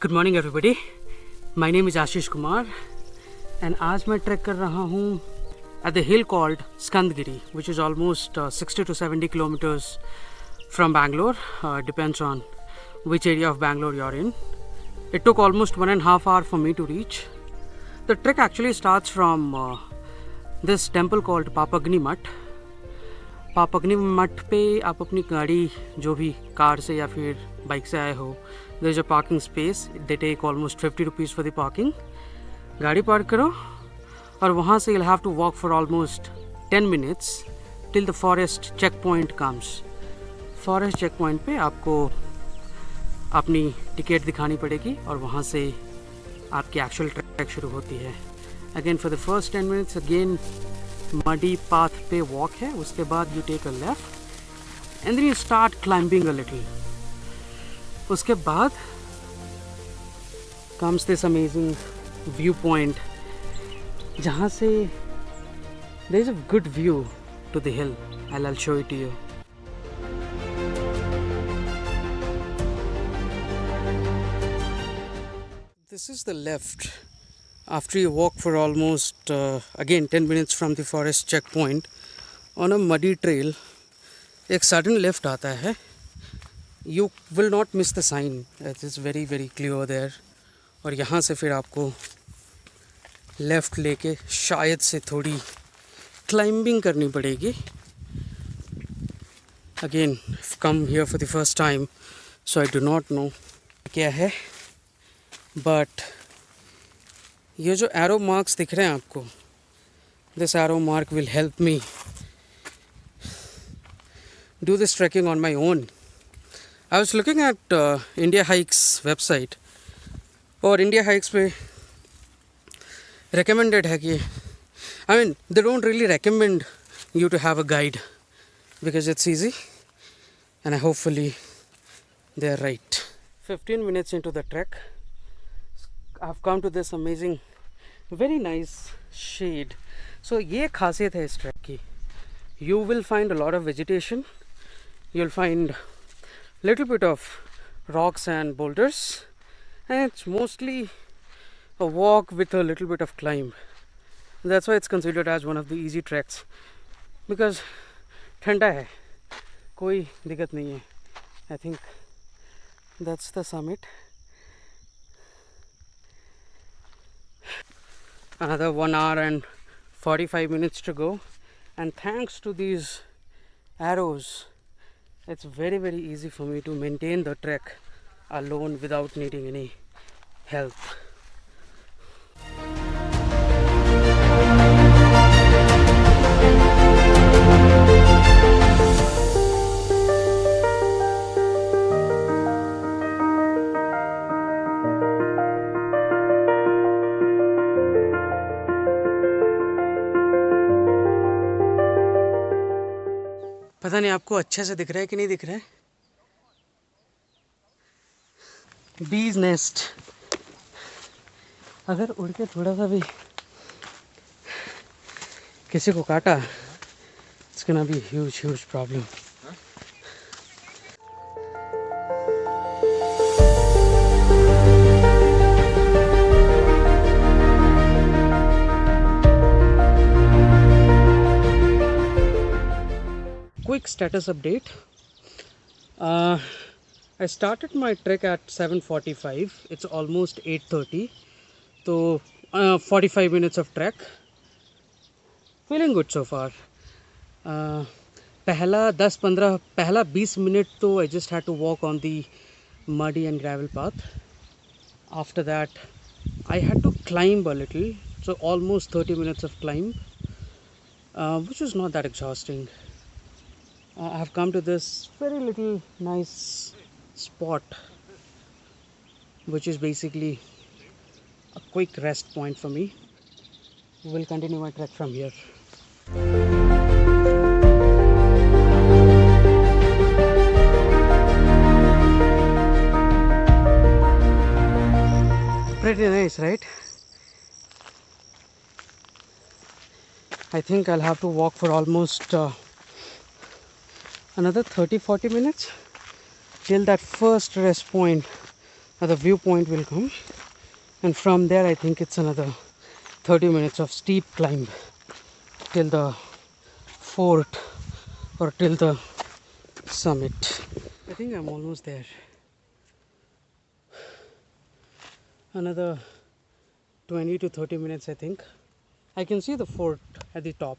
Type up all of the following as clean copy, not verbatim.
Good morning everybody, my name is Ashish Kumar and आज मैं track कर रहा हूँ at the hill called Skandgiri, which is almost 60 to 70 kilometers from Bangalore. Depends on which area of Bangalore you're in. It took almost 1.5 hours for me to reach. The trek actually starts from this temple called Papagni Mutt. Papagni मठ पे आप अपनी गाड़ी जो भी car से या फिर बाइक से आए हो, there is a parking space. They take almost 50 rupees for the parking. गाड़ी पार्क करो और वहाँ से you'll have to walk for almost 10 minutes till the forest checkpoint comes. Forest check point पे आपको अपनी टिकट दिखानी पड़ेगी और वहाँ से आपकी एक्चुअल ट्रैक शुरू होती है. Again for the first 10 minutes again muddy path पे वॉक है. उसके बाद you take a left and then you start climbing a little. उसके बाद comes this amazing view point जहाँ से there is a good view to the hill. I'll show it to you. This is the left. After you walk for almost again 10 minutes from the forest checkpoint on a muddy trail, एक sudden left आता है. You will not miss the sign. It is very very clear there. और यहाँ से फिर आपको left लेके शायद से थोड़ी क्लाइंबिंग करनी पड़ेगी. Again, I've come here for the first time, so I do not know क्या है. But ये जो एरो मार्क्स दिख रहे हैं आपको, this arrow mark will help me do this trekking on my own. I was looking at India Hikes website और India Hikes पे recommended है कि they don't really recommend you to have a guide because it's easy, and hopefully they're right. 15 minutes into the trek, I've come to this amazing, very nice shade. So ये खासियत है इस track की. You will find a lot of vegetation. You'll find little bit of rocks and boulders, and it's mostly a walk with a little bit of climb. That's why it's considered as one of the easy treks because ठंडा है, कोई दिक्कत नहीं है. I think that's the summit. Another 1 hour and 45 minutes to go, and thanks to these arrows it's very very easy for me to maintain the trek alone without needing any help. पता नहीं आपको अच्छे से दिख रहा है कि नहीं दिख रहा है. बीज नेस्ट. अगर उड़ के थोड़ा सा भी किसी को काटा, it's gonna be huge problem. Quick status update. I started my trek at 7:45. It's almost 8:30. So 45 minutes of trek. Feeling good so far. पहला 20 मिनट तो I just had to walk on the muddy and gravel path. After that I had to climb a little. So almost 30 minutes of climb, which was not that exhausting. I have come to this very little nice spot, which is basically a quick rest point for me. We'll continue my trek from here. Pretty nice, right? I think I'll have to walk for almost another 30-40 minutes till that first rest point the viewpoint will come, and from there I think it's another 30 minutes of steep climb till the fort or till the summit. I think I'm almost there. Another 20 to 30 minutes I think. I can see the fort at the top,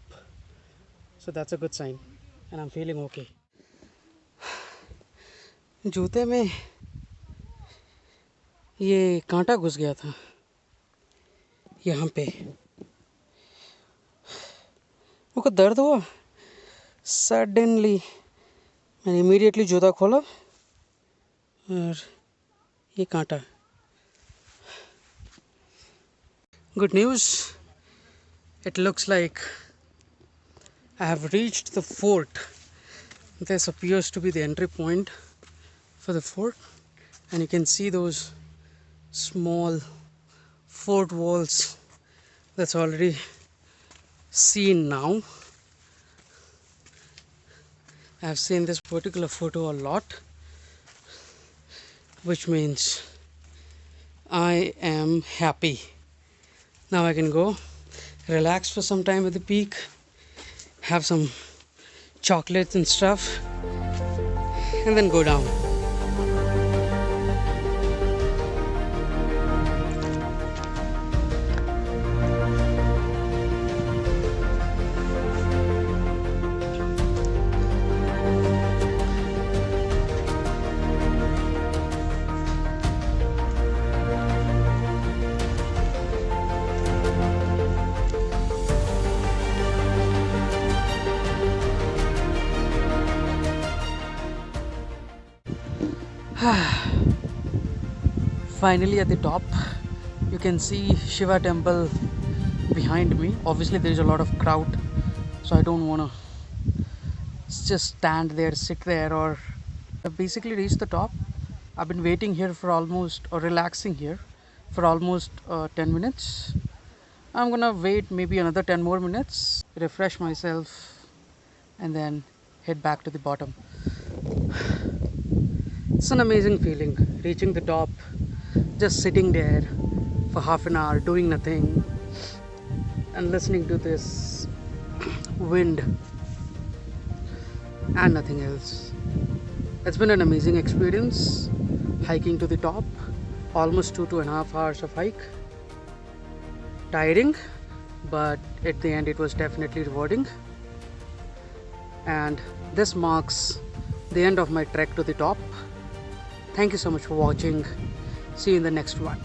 so that's a good sign, and I'm feeling okay. जूते में ये कांटा घुस गया था यहाँ पे, मुझको दर्द हुआ सडनली। मैंने इमीडिएटली जूता खोला और ये कांटा। Good news, it looks like I have reached the fort. This appears to be the entry point for the fort, and you can see those small fort walls that's already seen now. I have seen this particular photo a lot, which means I am happy. Now I can go relax for some time at the peak, have some chocolates and stuff, and then go down. Finally at the top, you can see Shiva temple behind me. Obviously there is a lot of crowd, so I don't want to just stand there, sit there, or I've basically reached the top. I've been waiting here for almost, or relaxing here for almost 10 minutes. I'm gonna wait maybe another 10 more minutes, refresh myself, and then head back to the bottom. It's an amazing feeling reaching the top, just sitting there for half an hour doing nothing and listening to this wind and nothing else. It's been an amazing experience hiking to the top. Almost 2.5 hours of hike. Tiring, but at the end it was definitely rewarding. And this marks the end of my trek to the top. Thank you so much for watching. See you in the next one.